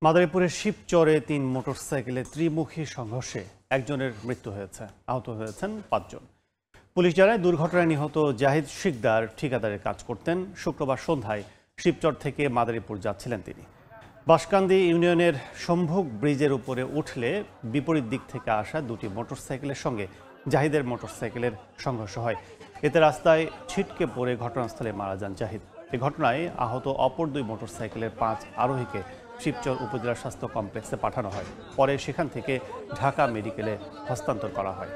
মাদারীপুরের শিবচরে ৩ মোটরসাইকেলে ত্রিমুখী সংঘর্ষে একজনের মৃত্যু হয়েছে, আহত হয়েছেন ৫ জন। পুলিশ জানায় দুর্ঘটনায় নিহত জাহিদ শিকদার ঠিকাদারের কাজ করতেন। শুক্রবার সন্ধ্যায় শিবচর থেকে মাদারীপুর যাচ্ছিলেন তিনি। বাঁশকান্দি ইউনিয়নের সম্ভোগ ব্রিজের উপরে উঠলে বিপরীত দিক থেকে আসা দুটি মোটরসাইকেলের সঙ্গে জাহিদের মোটরসাইকেলের সংঘর্ষ হয়। এতে রাস্তায় ছিটকে পড়ে ঘটনাস্থলে মারা যান জাহিদ। এ ঘটনায় আহত অপর ২ মোটরসাইকেলের ৫ আরোহীকে শিবচর উপজেলা স্বাস্থ্য কমপ্লেক্সে পাঠানো হয়। পরে সেখান থেকে ঢাকা মেডিকেলে হস্তান্তর করা হয়।